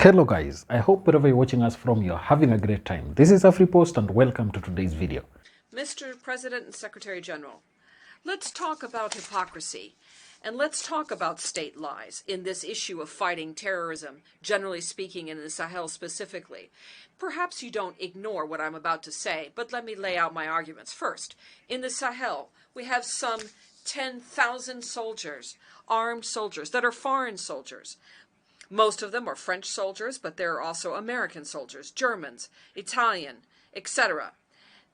Hello guys, I hope wherever you're watching us from, you're having a great time. This is AfriPost and welcome to today's video. Mr. President and Secretary General, let's talk about hypocrisy and let's talk about state lies in this issue of fighting terrorism, generally speaking, and in the Sahel specifically. Perhaps you don't ignore what I'm about to say, but let me lay out my arguments. First, in the Sahel, we have some 10,000 soldiers, armed soldiers, that are foreign soldiers. Most of them are French soldiers, but there are also American soldiers, Germans, Italian, etc.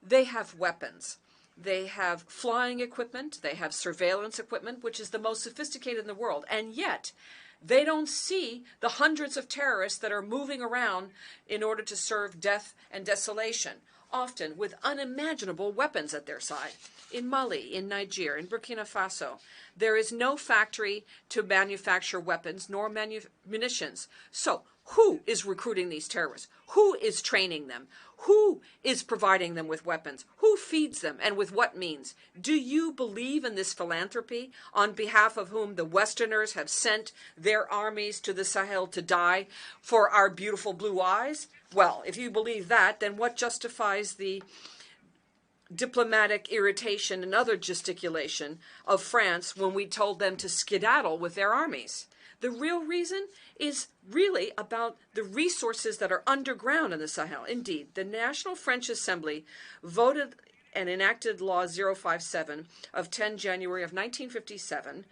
They have weapons. They have flying equipment. They have surveillance equipment, which is the most sophisticated in the world. And yet, they don't see the hundreds of terrorists that are moving around in order to serve death and desolation, often with unimaginable weapons at their side. In Mali, in Niger, in Burkina Faso, there is no factory to manufacture weapons nor munitions. So who is recruiting these terrorists? Who is training them? Who is providing them with weapons? Who feeds them and with what means? Do you believe in this philanthropy on behalf of whom the Westerners have sent their armies to the Sahel to die for our beautiful blue eyes? Well, if you believe that, then what justifies the diplomatic irritation and other gesticulation of France when we told them to skedaddle with their armies? The real reason is really about the resources that are underground in the Sahel. Indeed, the National French Assembly voted and enacted Law 057 of 10 January of 1957,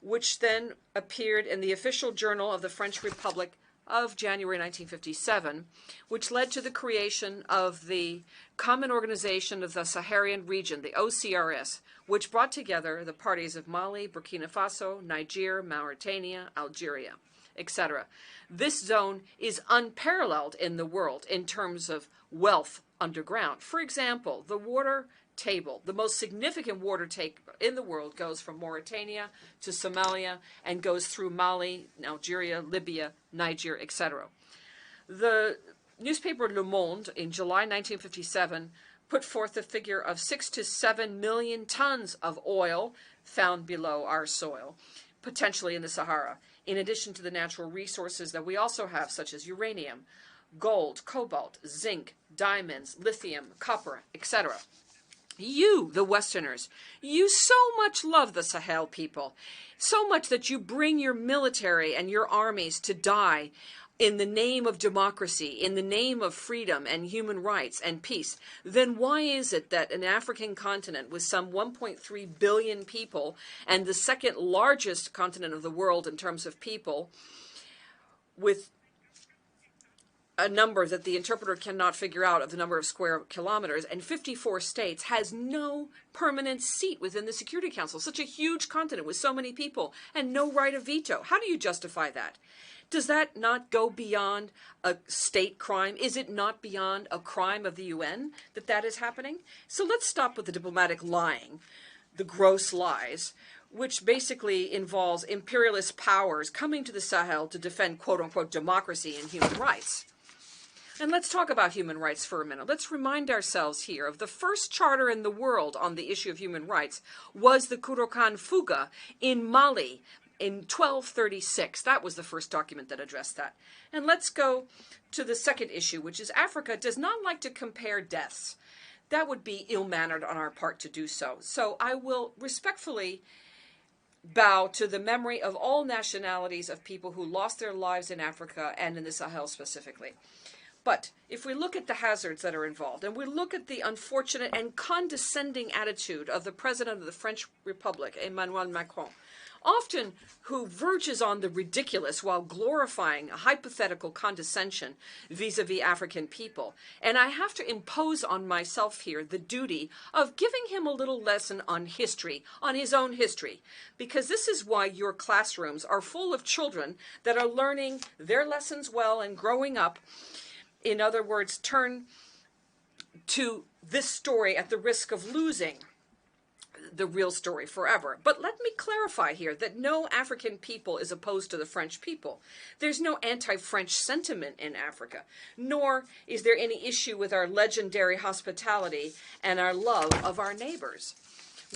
which then appeared in the official journal of the French Republic of January 1957, which led to the creation of the Common Organization of the Saharan Region, the OCRS, which brought together the parties of Mali, Burkina Faso, Niger, Mauritania, Algeria, etc. This zone is unparalleled in the world in terms of wealth underground. For example, the water table, the most significant water table in the world, goes from Mauritania to Somalia and goes through Mali, Algeria, Libya, Niger, etc. The newspaper Le Monde in July 1957 put forth the figure of 6 to 7 million tons of oil found below our soil, potentially in the Sahara, in addition to the natural resources that we also have, such as uranium, gold, cobalt, zinc, diamonds, lithium, copper, etc. You, the Westerners, you so much love the Sahel people, so much that you bring your military and your armies to die in the name of democracy, in the name of freedom and human rights and peace. Then why is it that an African continent with some 1.3 billion people and the second largest continent of the world in terms of people, with a number that the interpreter cannot figure out of the number of square kilometers, and 54 states, has no permanent seat within the Security Council? Such a huge continent with so many people and no right of veto. How do you justify that? Does that not go beyond a state crime? Is it not beyond a crime of the UN that is happening? So let's stop with the diplomatic lying, the gross lies, which basically involves imperialist powers coming to the Sahel to defend quote-unquote democracy and human rights. And let's talk about human rights for a minute. Let's remind ourselves here of the first charter in the world on the issue of human rights was the Kurokan Fuga in Mali in 1236. That was the first document that addressed that. And let's go to the second issue, which is Africa does not like to compare deaths. That would be ill-mannered on our part to do so. So I will respectfully bow to the memory of all nationalities of people who lost their lives in Africa and in the Sahel specifically. But if we look at the hazards that are involved, and we look at the unfortunate and condescending attitude of the President of the French Republic, Emmanuel Macron, often who verges on the ridiculous while glorifying a hypothetical condescension vis-a-vis African people. And I have to impose on myself here the duty of giving him a little lesson on history, on his own history, because this is why your classrooms are full of children that are learning their lessons well and growing up. In other words, turn to this story at the risk of losing the real story forever. But let me clarify here that no African people is opposed to the French people. There's no anti-French sentiment in Africa, nor is there any issue with our legendary hospitality and our love of our neighbors.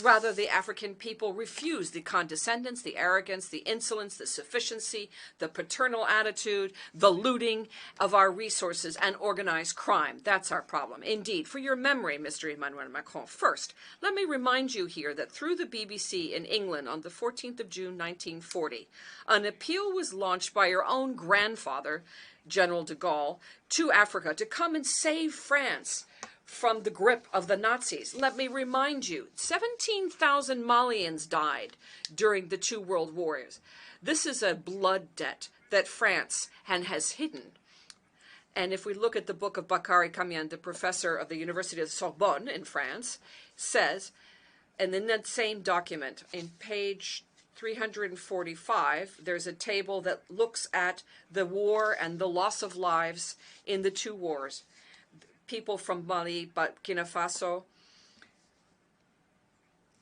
Rather, the African people refuse the condescendence, the arrogance, the insolence, the sufficiency, the paternal attitude, the looting of our resources, and organized crime. That's our problem. Indeed, for your memory, Mr. Emmanuel Macron, first, let me remind you here that through the BBC in England on the 14th of June, 1940, an appeal was launched by your own grandfather, General de Gaulle, to Africa to come and save France from the grip of the Nazis. Let me remind you, 17,000 Malians died during the two world wars. This is a blood debt that France has hidden. And if we look at the book of Bakary Kamian, the professor of the University of Sorbonne in France, says, and in that same document, in page 345, there's a table that looks at the war and the loss of lives in the two wars. People from Mali, Burkina Faso,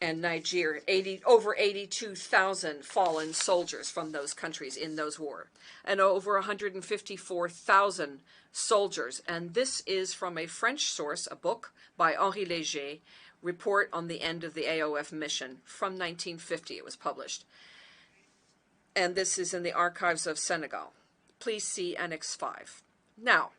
and Niger, over 82,000 fallen soldiers from those countries in those wars, and over 154,000 soldiers. And this is from a French source, a book by Henri Léger, Report on the End of the AOF Mission, from 1950. It was published. And this is in the archives of Senegal. Please see Annex 5. Now,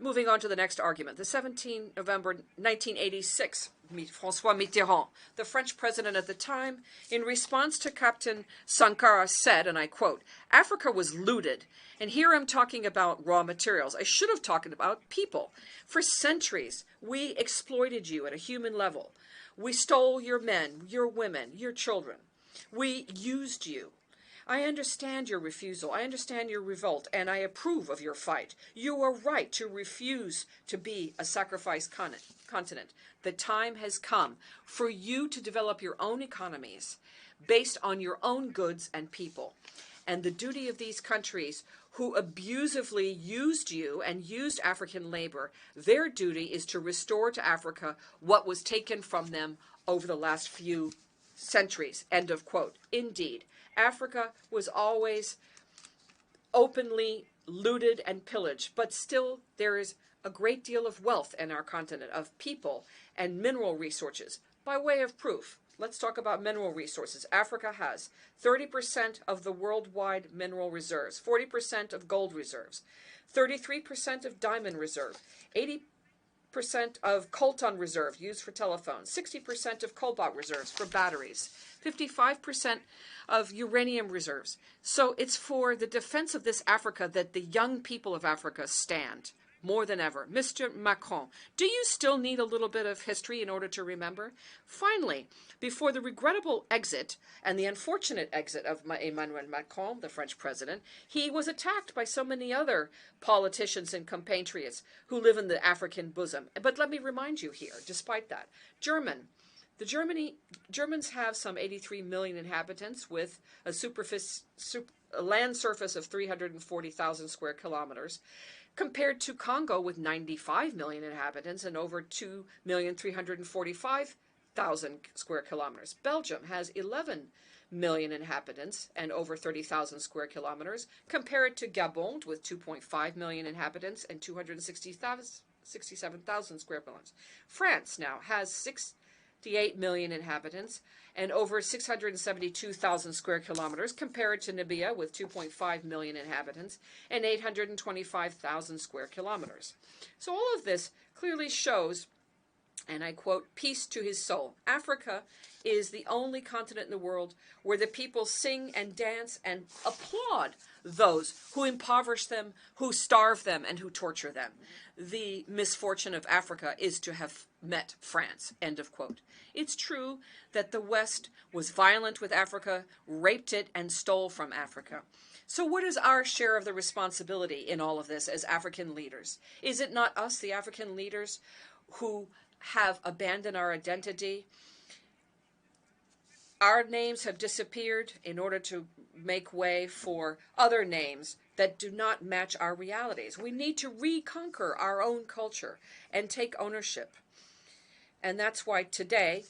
moving on to the next argument. The 17th November 1986, François Mitterrand, the French president at the time, in response to Captain Sankara said, and I quote, "Africa was looted, and here I'm talking about raw materials. I should have talked about people. For centuries, we exploited you at a human level. We stole your men, your women, your children. We used you. I understand your refusal. I understand your revolt, and I approve of your fight. You are right to refuse to be a sacrifice continent. The time has come for you to develop your own economies based on your own goods and people. And the duty of these countries who abusively used you and used African labor, their duty is to restore to Africa what was taken from them over the last few centuries." End of quote. Indeed, Africa was always openly looted and pillaged, but still there is a great deal of wealth in our continent, of people and mineral resources. By way of proof, let's talk about mineral resources. Africa has 30% of the worldwide mineral reserves, 40% of gold reserves, 33% of diamond reserve, 80% of coltan reserve used for telephones, 60% of cobalt reserves for batteries, 55% of uranium reserves. So it's for the defense of this Africa that the young people of Africa stand more than ever. Mr. Macron, do you still need a little bit of history in order to remember? Finally, before the regrettable exit and the unfortunate exit of Emmanuel Macron, the French president, he was attacked by so many other politicians and compatriots who live in the African bosom. But let me remind you here, despite that, Germans have some 83 million inhabitants with a land surface of 340,000 square kilometers, compared to Congo with 95 million inhabitants and over 2,345,000 square kilometers. Belgium has 11 million inhabitants and over 30,000 square kilometers, compared to Gabon with 2.5 million inhabitants and 267,000 square kilometers. France now has 68 million inhabitants and over 672,000 square kilometers, compared to Libya with 2.5 million inhabitants and 825,000 square kilometers. So all of this clearly shows, and I quote, "Peace to his soul. Africa is the only continent in the world where the people sing and dance and applaud those who impoverish them, who starve them, and who torture them. The misfortune of Africa is to have met France." End of quote. It's true that the West was violent with Africa, raped it, and stole from Africa. So what is our share of the responsibility in all of this as African leaders? Is it not us, the African leaders, who have abandoned our identity? Our names have disappeared in order to make way for other names that do not match our realities. We need to reconquer our own culture and take ownership. And that's why today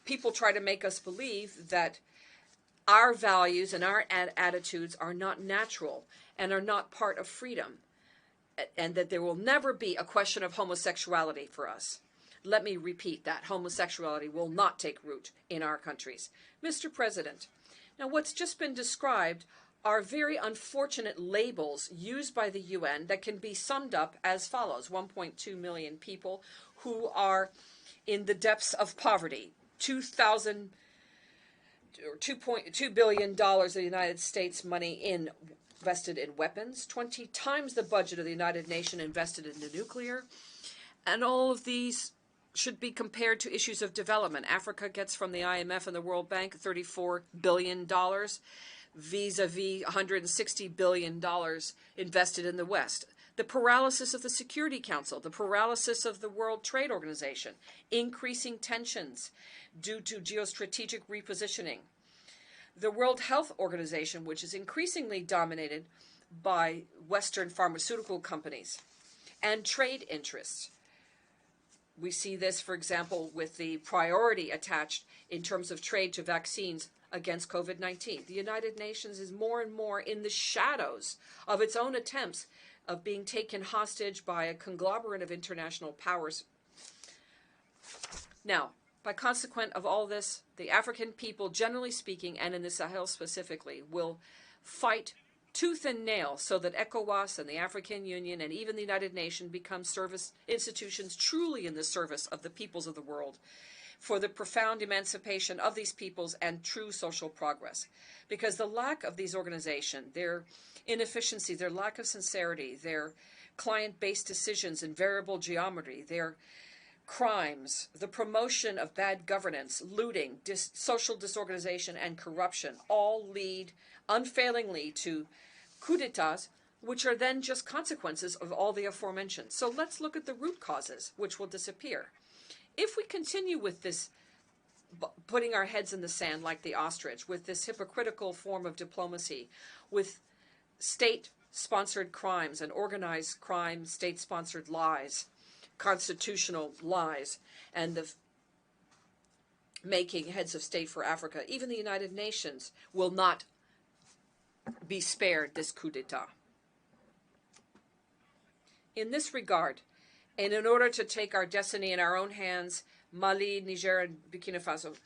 people try to make us believe that our values and our attitudes are not natural and are not part of freedom, and that there will never be a question of homosexuality for us. Let me repeat that. Homosexuality will not take root in our countries. Mr. President, now what's just been described are very unfortunate labels used by the UN that can be summed up as follows. 1.2 million people who are in the depths of poverty. $2.2 billion of the United States money invested in weapons, 20 times the budget of the United Nations invested into nuclear. And all of these should be compared to issues of development. Africa gets from the IMF and the World Bank $34 billion, vis-a-vis $160 billion invested in the West. The paralysis of the Security Council, the paralysis of the World Trade Organization, increasing tensions due to geostrategic repositioning. The World Health Organization, which is increasingly dominated by Western pharmaceutical companies, and trade interests. We see this, for example, with the priority attached in terms of trade to vaccines against COVID-19. The United Nations is more and more in the shadows of its own attempts of being taken hostage by a conglomerate of international powers. Now, by consequent of all this, the African people, generally speaking, and in the Sahel specifically, will fight tooth and nail so that ECOWAS and the African Union and even the United Nations become service institutions truly in the service of the peoples of the world, for the profound emancipation of these peoples and true social progress. Because the lack of these organizations, their inefficiency, their lack of sincerity, their client-based decisions in variable geometry, their crimes, the promotion of bad governance, looting, social disorganization, and corruption all lead unfailingly to coups d'etats, which are then just consequences of all the aforementioned. So let's look at the root causes, which will disappear. If we continue with this, putting our heads in the sand like the ostrich, with this hypocritical form of diplomacy, with state-sponsored crimes and organized crime, state-sponsored lies, constitutional lies, and the making heads of state for Africa, even the United Nations will not be spared this coup d'etat. In this regard, and in order to take our destiny in our own hands, Mali, Niger, and Burkina Faso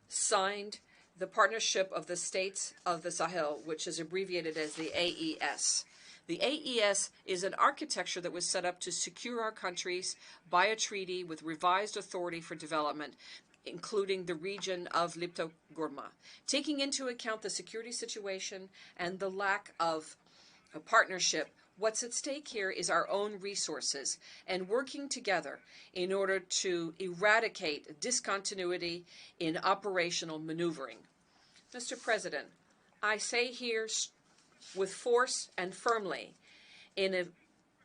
signed the Partnership of the States of the Sahel, which is abbreviated as the AES. The AES is an architecture that was set up to secure our countries by a treaty with revised authority for development, including the region of Libya-Gourma. Taking into account the security situation and the lack of a partnership, what's at stake here is our own resources and working together in order to eradicate discontinuity in operational maneuvering. Mr. President, I say here with force and firmly, in an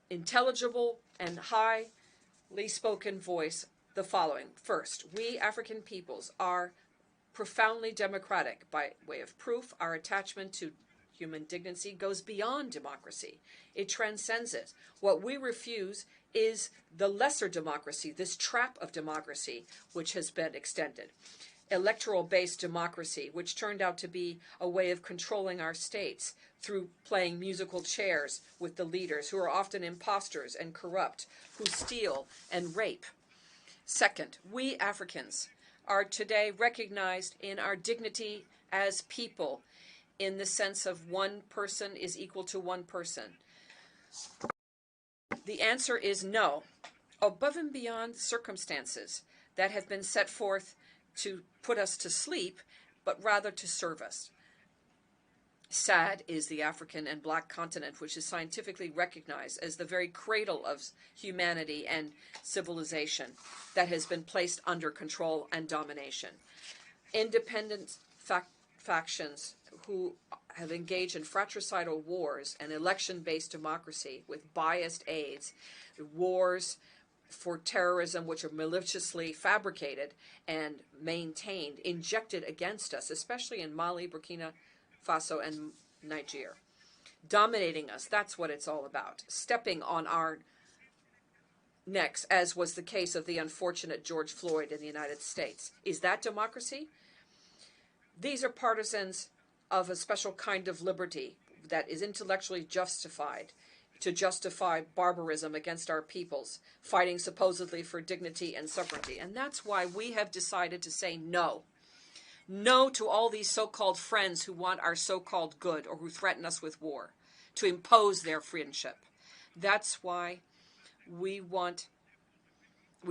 intelligible and highly spoken voice, the following. First, we African peoples are profoundly democratic. By way of proof, our attachment to human dignity goes beyond democracy. It transcends it. What we refuse is the lesser democracy, this trap of democracy, which has been extended. Electoral-based democracy, which turned out to be a way of controlling our states through playing musical chairs with the leaders, who are often imposters and corrupt, who steal and rape. Second, we Africans are today recognized in our dignity as people, in the sense of one person is equal to one person. The answer is no. Above and beyond circumstances that have been set forth to put us to sleep, but rather to serve us. SAD is the African and Black continent, which is scientifically recognized as the very cradle of humanity and civilization that has been placed under control and domination. Independent factions who have engaged in fratricidal wars and election-based democracy with biased aides, wars for terrorism which are maliciously fabricated and maintained, injected against us, especially in Mali, Burkina Faso, and Niger. Dominating us, that's what it's all about. Stepping on our necks, as was the case of the unfortunate George Floyd in the United States. Is that democracy? These are partisans of a special kind of liberty that is intellectually justified to justify barbarism against our peoples, fighting supposedly for dignity and sovereignty. And that's why we have decided to say no. No to all these so-called friends who want our so-called good or who threaten us with war, to impose their friendship. That's why we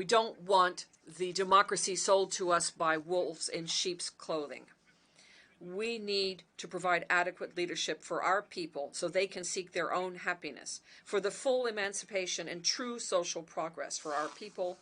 don't want the democracy sold to us by wolves in sheep's clothing. We need to provide adequate leadership for our people so they can seek their own happiness, for the full emancipation and true social progress for our people,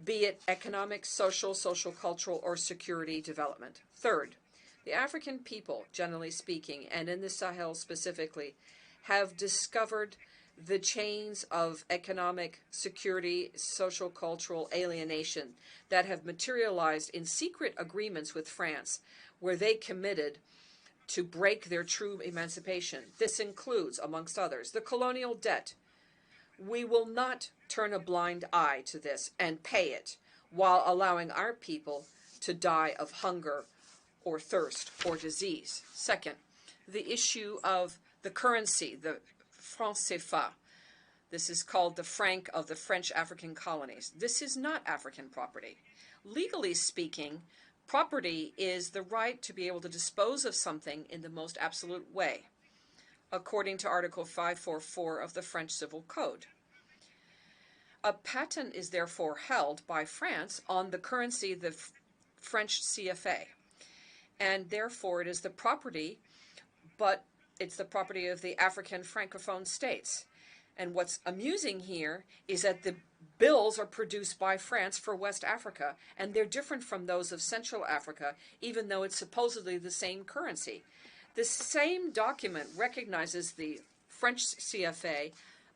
be it economic, social, cultural, or security development. Third, the African people, generally speaking, and in the Sahel specifically, have discovered the chains of economic, security, social, cultural alienation that have materialized in secret agreements with France, where they committed to break their true emancipation. This includes, amongst others, the colonial debt. We will not turn a blind eye to this and pay it while allowing our people to die of hunger or thirst or disease. Second, the issue of the currency, the franc CFA. This is called the franc of the French African colonies. This is not African property. Legally speaking, property is the right to be able to dispose of something in the most absolute way, according to Article 544 of the French Civil Code. A patent is therefore held by France on the currency, the French CFA, and therefore it is the property, but it's the property of the African Francophone states. And what's amusing here is that the bills are produced by France for West Africa, and they're different from those of Central Africa, even though it's supposedly the same currency. The same document recognizes the French CFA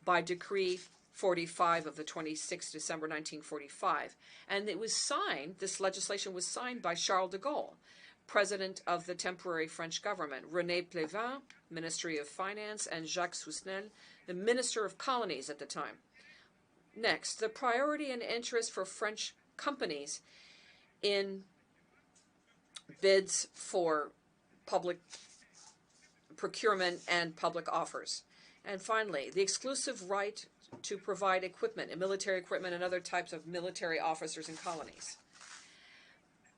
by Decree 45 of the 26th December 1945, and it was signed, this legislation was signed by Charles de Gaulle, President of the temporary French government, René Pleven, Ministry of Finance, and Jacques Sousnel, the Minister of Colonies at the time. Next, the priority and interest for French companies in bids for public procurement and public offers. And finally, the exclusive right to provide equipment, military equipment, and other types of military officers in colonies.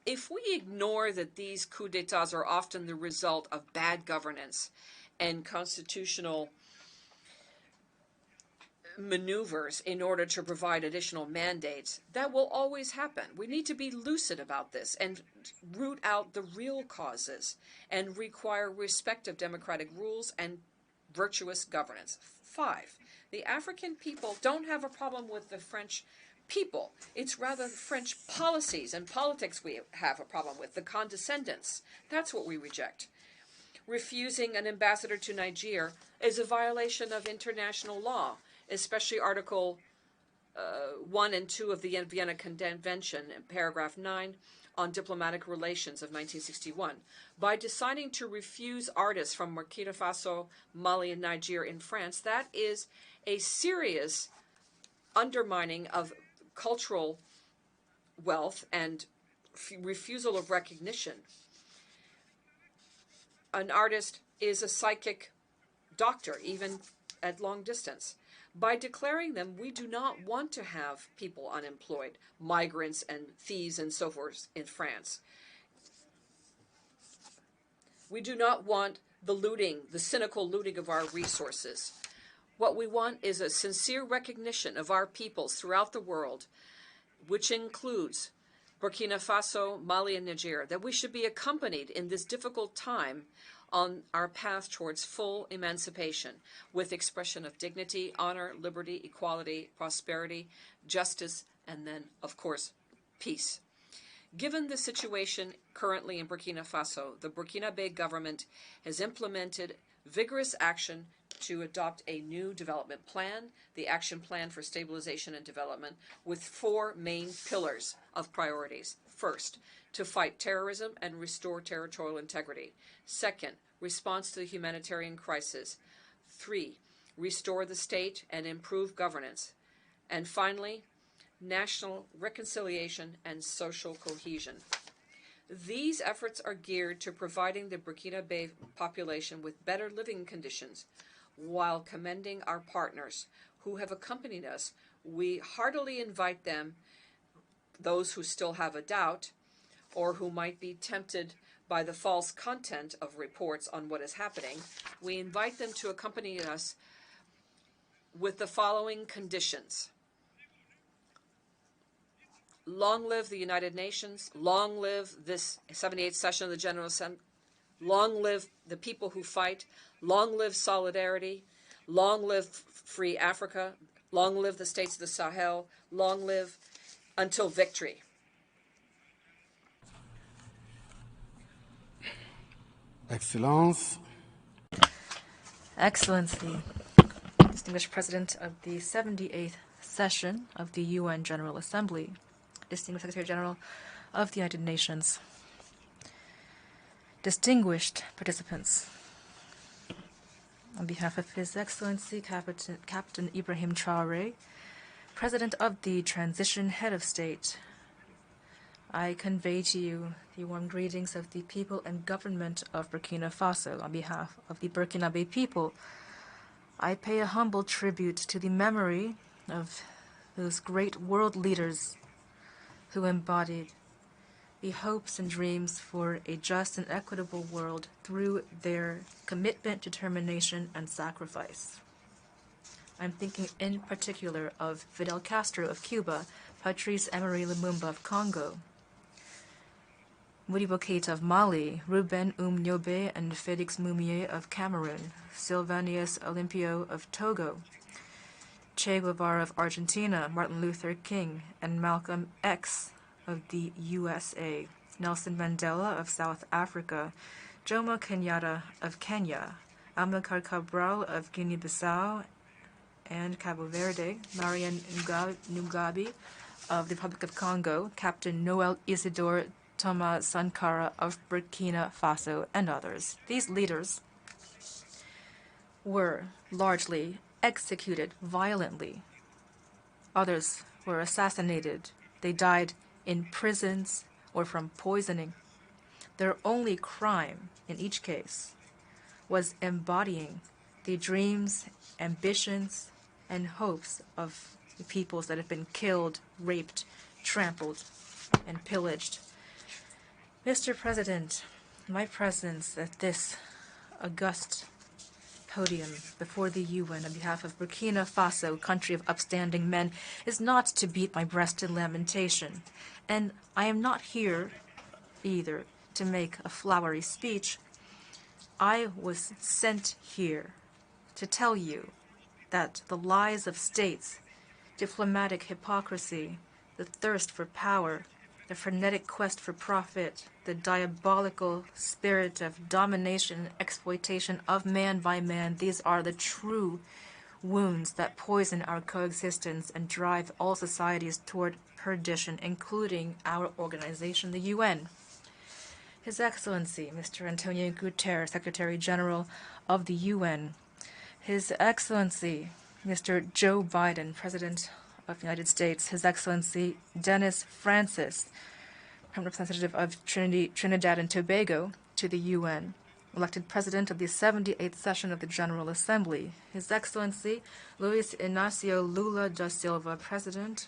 If we ignore that these coups d'etats are often the result of bad governance and constitutional maneuvers in order to provide additional mandates, that will always happen. We need to be lucid about this and root out the real causes and require respect of democratic rules and virtuous governance. 5, the African people don't have a problem with the French people. It's rather French policies and politics we have a problem with, the condescendence. That's what we reject. Refusing an ambassador to Niger is a violation of international law, especially Article 1 and 2 of the Vienna Convention, paragraph 9, on diplomatic relations of 1961. By deciding to refuse artists from Burkina Faso, Mali, and Niger in France, that is a serious undermining of cultural wealth and refusal of recognition. An artist is a psychic doctor, even at long distance. By declaring them, we do not want to have people unemployed, migrants and thieves and so forth in France. We do not want the looting, the cynical looting of our resources. What we want is a sincere recognition of our peoples throughout the world, which includes Burkina Faso, Mali, and Niger, that we should be accompanied in this difficult time on our path towards full emancipation with expression of dignity, honor, liberty, equality, prosperity, justice, and then, of course, peace. Given the situation currently in Burkina Faso, the Burkinabe government has implemented vigorous action to adopt a new development plan, the Action Plan for Stabilization and Development, with 4 main pillars of priorities. First, to fight terrorism and restore territorial integrity. Second, response to the humanitarian crisis. 3, restore the state and improve governance. And finally, national reconciliation and social cohesion. These efforts are geared to providing the Burkinabe population with better living conditions, while commending our partners who have accompanied us. We heartily invite them, those who still have a doubt, or who might be tempted by the false content of reports on what is happening, we invite them to accompany us with the following conditions. Long live the United Nations, long live this 78th session of the General Assembly, long live the people who fight, long live solidarity, long live free Africa, long live the states of the Sahel, long live until victory. Excellence, Excellency, distinguished President of the 78th session of the UN General Assembly, distinguished Secretary General of the United Nations, distinguished participants, on behalf of His Excellency Captain Ibrahim Traore, President of the Transition Head of State, I convey to you the warm greetings of the people and government of Burkina Faso. On behalf of the Burkinabe people, I pay a humble tribute to the memory of those great world leaders who embodied the hopes and dreams for a just and equitable world through their commitment, determination, and sacrifice. I'm thinking in particular of Fidel Castro of Cuba, Patrice Emery Lumumba of Congo, Modibo Keïta of Mali, Ruben Nyobe and Félix Moumié of Cameroon, Sylvanus Olympio of Togo, Che Guevara of Argentina, Martin Luther King, and Malcolm X of the USA, Nelson Mandela of South Africa, Jomo Kenyatta of Kenya, Amilcar Cabral of Guinea-Bissau and Cabo Verde, Marian Mugabe of the Republic of Congo, Captain Noel Isidore Thomas Sankara of Burkina Faso, and others. These leaders were largely executed violently. Others were assassinated. They died in prisons or from poisoning. Their only crime in each case was embodying the dreams, ambitions, and hopes of the peoples that have been killed, raped, trampled, and pillaged. Mr. President, my presence at this august podium before the UN on behalf of Burkina Faso, country of upstanding men, is not to beat my breast in lamentation. And I am not here either to make a flowery speech. I was sent here to tell you that the lies of states, diplomatic hypocrisy, the thirst for power, the frenetic quest for profit, the diabolical spirit of domination and exploitation of man by man, these are the true wounds that poison our coexistence and drive all societies toward perdition, including our organization, the UN. His Excellency, Mr. Antonio Guterres, Secretary General of the UN, His Excellency, Mr. Joe Biden, President of the United States, His Excellency Dennis Francis, Permanent Representative of Trinidad and Tobago to the UN, elected President of the 78th session of the General Assembly, His Excellency Luis Inácio Lula da Silva, President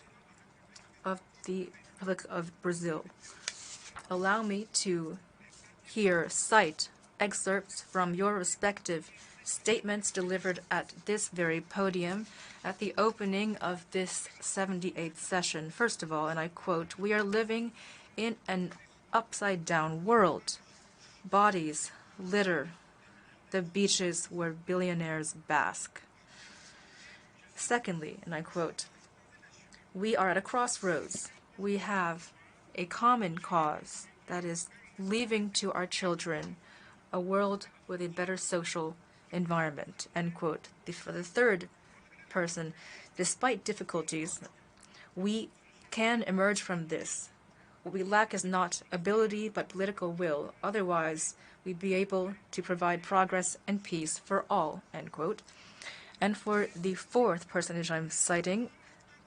of the Republic of Brazil. Allow me to here cite excerpts from your respective statements delivered at this very podium at the opening of this 78th session. First of all, and I quote, "We are living in an upside-down world. Bodies litter the beaches where billionaires bask." Secondly, and I quote, "We are at a crossroads. We have a common cause, that is leaving to our children a world with a better social environment." End quote. For the third person, despite difficulties, we can emerge from this. What we lack is not ability, but political will. Otherwise, we'd be able to provide progress and peace for all. End quote. And for the fourth personage I'm citing,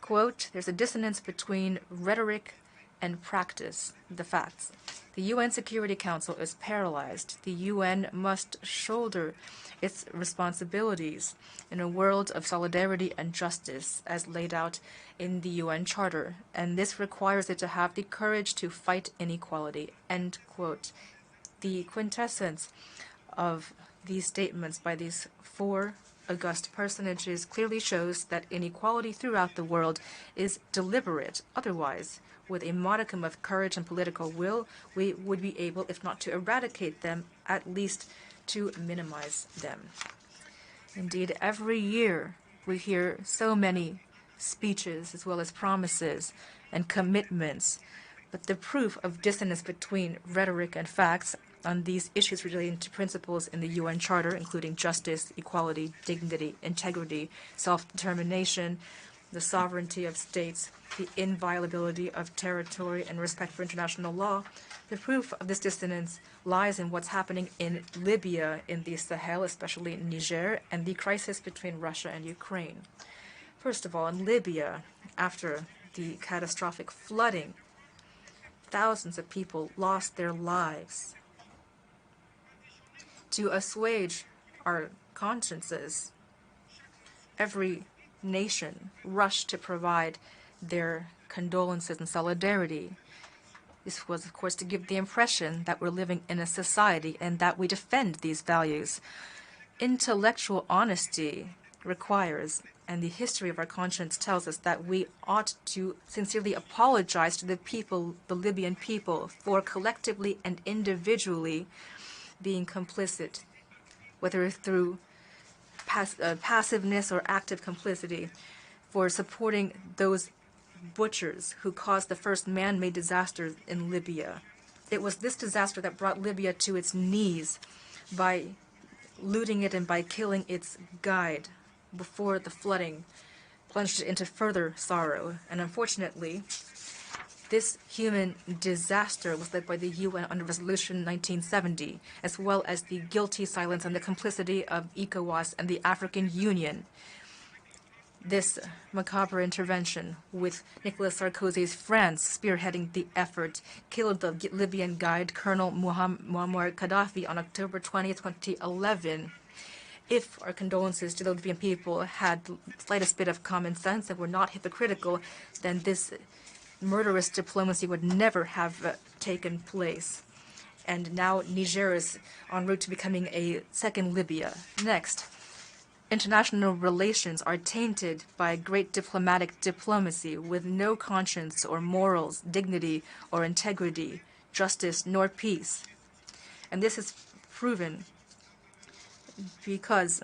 quote, "There's a dissonance between rhetoric and practice the facts. The UN Security Council is paralyzed. The UN must shoulder its responsibilities in a world of solidarity and justice as laid out in the UN Charter, and this requires it to have the courage to fight inequality." End quote. The quintessence of these statements by these four august personages clearly shows that inequality throughout the world is deliberate. Otherwise, with a modicum of courage and political will, we would be able, if not to eradicate them, at least to minimize them. Indeed, every year we hear so many speeches as well as promises and commitments, but the proof of dissonance between rhetoric and facts on these issues relating to principles in the UN Charter, including justice, equality, dignity, integrity, self-determination, the sovereignty of states, the inviolability of territory, and respect for international law. The proof of this dissonance lies in what's happening in Libya, in the Sahel, especially in Niger, and the crisis between Russia and Ukraine. First of all, in Libya, after the catastrophic flooding, thousands of people lost their lives. To assuage our consciences, every nation rushed to provide their condolences and solidarity. This was, of course, to give the impression that we're living in a society and that we defend these values. Intellectual honesty requires, and the history of our conscience tells us, that we ought to sincerely apologize to the people, the Libyan people, for collectively and individually being complicit, whether through passiveness or active complicity, for supporting those butchers who caused the first man-made disaster in Libya. It was this disaster that brought Libya to its knees by looting it and by killing its guide before the flooding plunged it into further sorrow. And unfortunately, this human disaster was led by the UN under Resolution 1970, as well as the guilty silence and the complicity of ECOWAS and the African Union. This macabre intervention, with Nicolas Sarkozy's France spearheading the effort, killed the Libyan guide Colonel Muammar Gaddafi on October 20th, 2011. If our condolences to the Libyan people had the slightest bit of common sense and were not hypocritical, then this murderous diplomacy would never have taken place. And now Niger is en route to becoming a second Libya. Next, international relations are tainted by great diplomatic diplomacy with no conscience or morals, dignity or integrity, justice nor peace. And this is proven because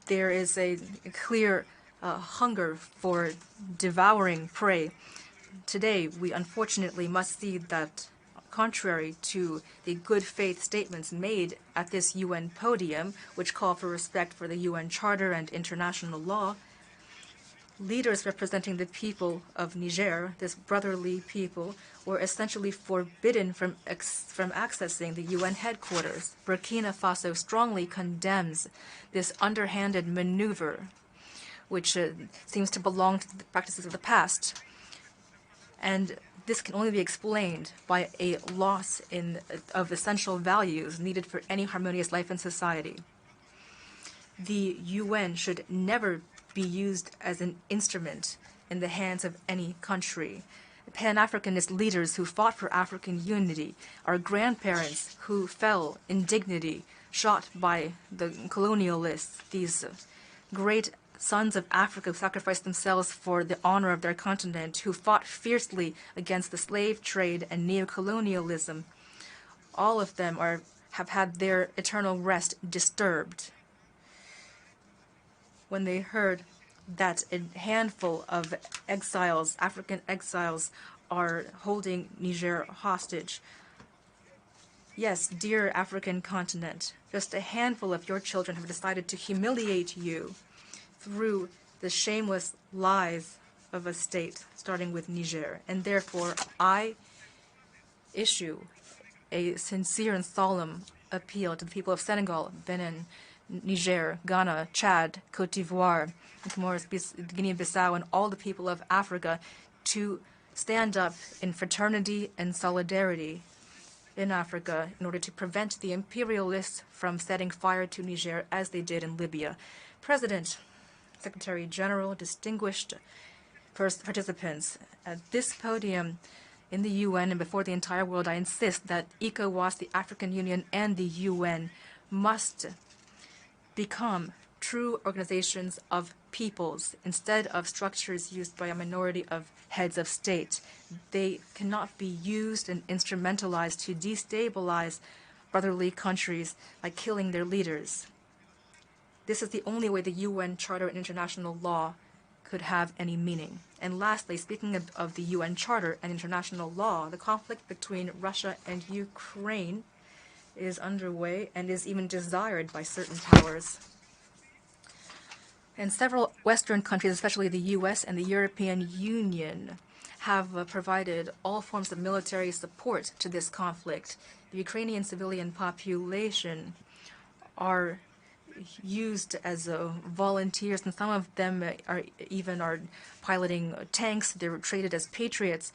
there is a clear hunger for devouring prey. Today, we unfortunately must see that, contrary to the good faith statements made at this UN podium, which call for respect for the UN Charter and international law, leaders representing the people of Niger, this brotherly people, were essentially forbidden from accessing the UN headquarters. Burkina Faso strongly condemns this underhanded maneuver, which seems to belong to the practices of the past. And this can only be explained by a loss of essential values needed for any harmonious life in society. The UN should never be used as an instrument in the hands of any country. Pan-Africanist leaders who fought for African unity, our grandparents who fell in dignity, shot by the colonialists, these great sons of Africa who sacrificed themselves for the honor of their continent, who fought fiercely against the slave trade and neocolonialism. All of them have had their eternal rest disturbed when they heard that a handful of exiles, African exiles, are holding Niger hostage. Yes, dear African continent, just a handful of your children have decided to humiliate you through the shameless lies of a state, starting with Niger. And therefore, I issue a sincere and solemn appeal to the people of Senegal, Benin, Niger, Ghana, Chad, Cote d'Ivoire, Guinea-Bissau, and all the people of Africa to stand up in fraternity and solidarity in Africa in order to prevent the imperialists from setting fire to Niger as they did in Libya. President, Secretary General, distinguished participants, at this podium in the UN and before the entire world, I insist that ECOWAS, the African Union, and the UN must become true organizations of peoples instead of structures used by a minority of heads of state. They cannot be used and instrumentalized to destabilize brotherly countries by killing their leaders. This is the only way the UN Charter and international law could have any meaning. And lastly, speaking of the UN Charter and international law, the conflict between Russia and Ukraine is underway and is even desired by certain powers. And several Western countries, especially the US and the European Union, have provided all forms of military support to this conflict. The Ukrainian civilian population are used as volunteers, and some of them are piloting tanks. They're traded as patriots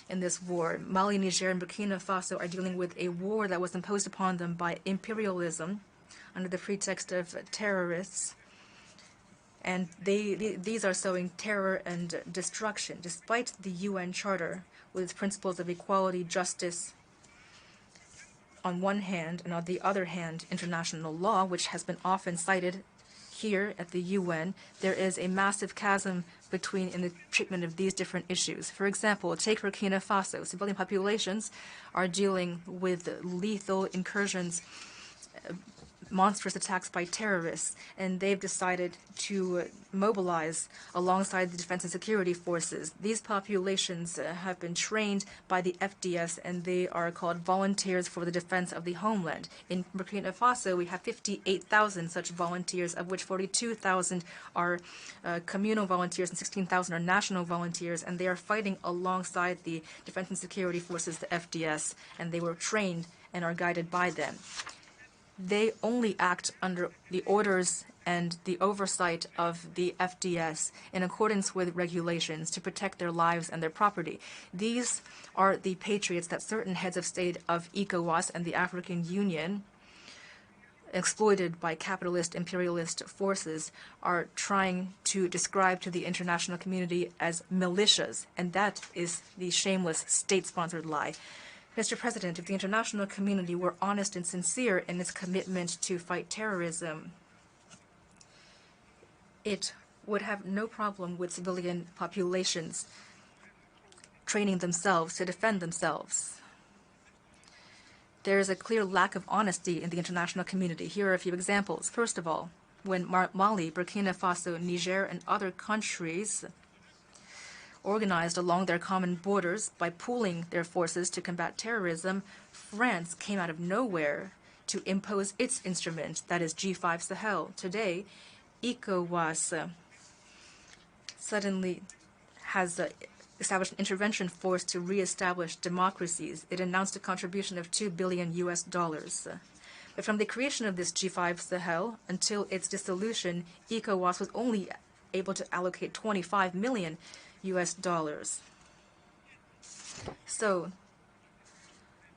in this war. Mali, Niger, and Burkina Faso are dealing with a war that was imposed upon them by imperialism under the pretext of terrorists. And these are sowing terror and destruction, despite the UN Charter with its principles of equality, justice on one hand, and on the other hand, international law, which has been often cited here at the UN. There is a massive chasm in the treatment of these different issues. For example, take Burkina Faso. Civilian populations are dealing with lethal incursions, monstrous attacks by terrorists, and they've decided to mobilize alongside the defense and security forces. These populations have been trained by the FDS, and they are called volunteers for the defense of the homeland. In Burkina Faso, we have 58,000 such volunteers, of which 42,000 are communal volunteers and 16,000 are national volunteers, and they are fighting alongside the defense and security forces, the FDS, and they were trained and are guided by them. They only act under the orders and the oversight of the FDS in accordance with regulations to protect their lives and their property. These are the patriots that certain heads of state of ECOWAS and the African Union, exploited by capitalist imperialist forces, are trying to describe to the international community as militias, and that is the shameless state-sponsored lie. Mr. President, if the international community were honest and sincere in its commitment to fight terrorism, it would have no problem with civilian populations training themselves to defend themselves. There is a clear lack of honesty in the international community. Here are a few examples. First of all, when Mali, Burkina Faso, Niger, and other countries organized along their common borders by pooling their forces to combat terrorism, France came out of nowhere to impose its instrument, that is G5 Sahel. Today, ECOWAS suddenly has established an intervention force to reestablish democracies. It announced a contribution of $2 billion. But from the creation of this G5 Sahel until its dissolution, ECOWAS was only able to allocate $25 million. So,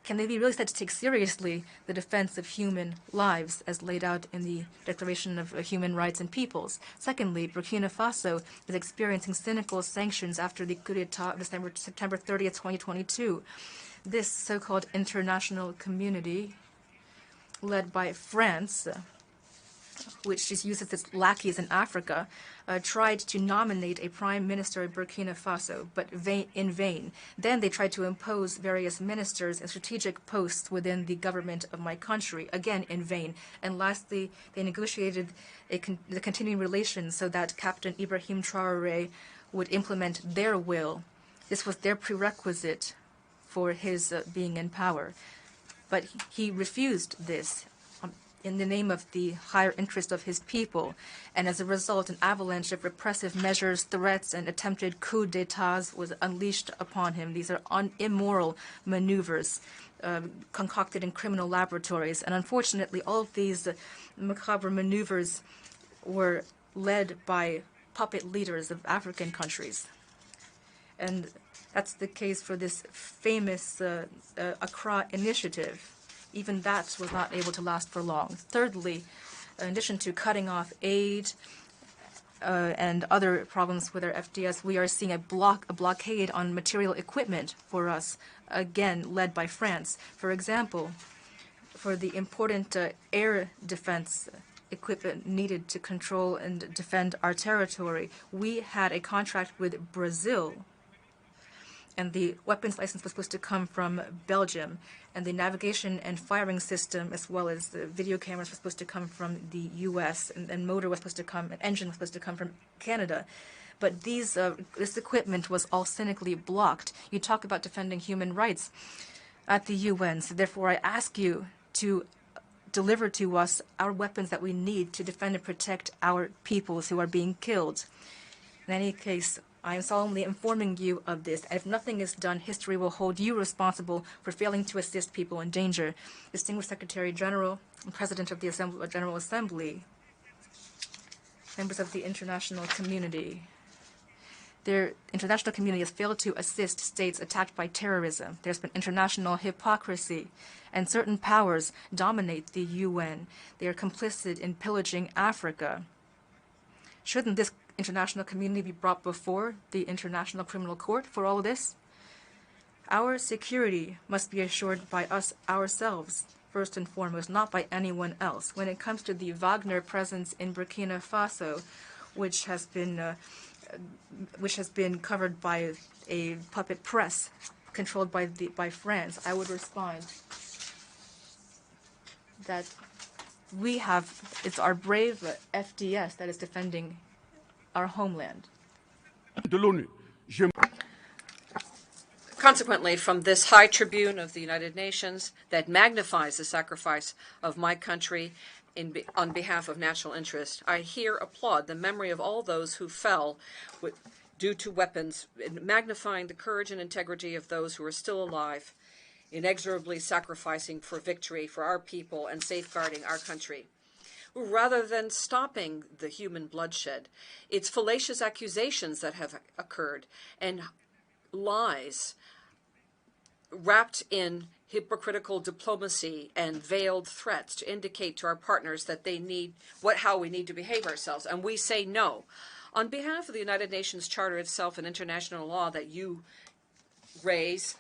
can they be really said to take seriously the defense of human lives as laid out in the Declaration of Human Rights and Peoples? Secondly, Burkina Faso is experiencing cynical sanctions after the coup d'etat of September 30th, 2022. This so-called international community, led by France, which just uses its lackeys in Africa, tried to nominate a prime minister in Burkina Faso, but in vain. Then they tried to impose various ministers and strategic posts within the government of my country, again in vain. And lastly, they negotiated the continuing relations so that Captain Ibrahim Traore would implement their will. This was their prerequisite for his being in power. But he refused this in the name of the higher interest of his people, and as a result, an avalanche of repressive measures, threats, and attempted coups d'etats was unleashed upon him. These are immoral maneuvers concocted in criminal laboratories, and unfortunately, all of these macabre maneuvers were led by puppet leaders of African countries. And That's the case for this famous Accra initiative. Even that was not able to last for long. Thirdly, in addition to cutting off aid and other problems with our FDS, we are seeing a blockade on material equipment for us, again led by France. For example, for the important air defense equipment needed to control and defend our territory, we had a contract with Brazil, and the weapons license was supposed to come from Belgium, and the navigation and firing system, as well as the video cameras, were supposed to come from the U.S., and motor was supposed to come, and engine was supposed to come from Canada. But this equipment was all cynically blocked. You talk about defending human rights at the UN, so therefore I ask you to deliver to us our weapons that we need to defend and protect our peoples who are being killed. In any case, I am solemnly informing you of this, and if nothing is done, history will hold you responsible for failing to assist people in danger. Distinguished Secretary General and President of the General Assembly, members of the international community. The international community has failed to assist states attacked by terrorism. There's been international hypocrisy, and certain powers dominate the UN. They are complicit in pillaging Africa. Shouldn't this international community be brought before the International Criminal Court for all this? Our security must be assured by us ourselves, first and foremost, not by anyone else. When it comes to the Wagner presence in Burkina Faso, which has been covered by a puppet press controlled by France, I would respond that it's our brave FDS that is defending our homeland. Consequently, from this high tribune of the United Nations that magnifies the sacrifice of my country on behalf of national interest, I here applaud the memory of all those who fell due to weapons, magnifying the courage and integrity of those who are still alive, inexorably sacrificing for victory for our people and safeguarding our country. Rather than stopping the human bloodshed, it's fallacious accusations that have occurred and lies wrapped in hypocritical diplomacy and veiled threats to indicate to our partners that they need how we need to behave ourselves, and we say no. On behalf of the United Nations Charter itself and international law that you raise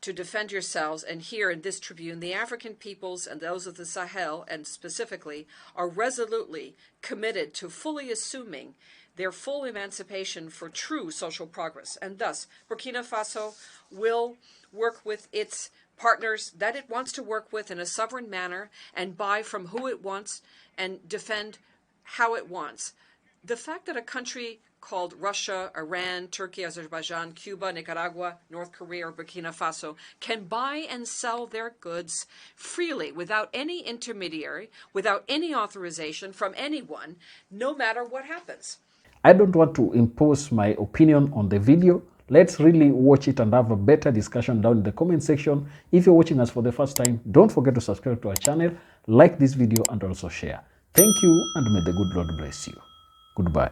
to defend yourselves, and here in this tribune, the African peoples and those of the Sahel, and specifically, are resolutely committed to fully assuming their full emancipation for true social progress. And thus, Burkina Faso will work with its partners that it wants to work with in a sovereign manner and buy from who it wants and defend how it wants. The fact that a country called Russia, Iran, Turkey, Azerbaijan, Cuba, Nicaragua, North Korea, or Burkina Faso can buy and sell their goods freely without any intermediary, without any authorization from anyone, no matter what happens. I don't want to impose my opinion on the video. Let's really watch it and have a better discussion down in the comment section. If you're watching us for the first time, don't forget to subscribe to our channel, like this video, and also share. Thank you, and may the good Lord bless you. Goodbye.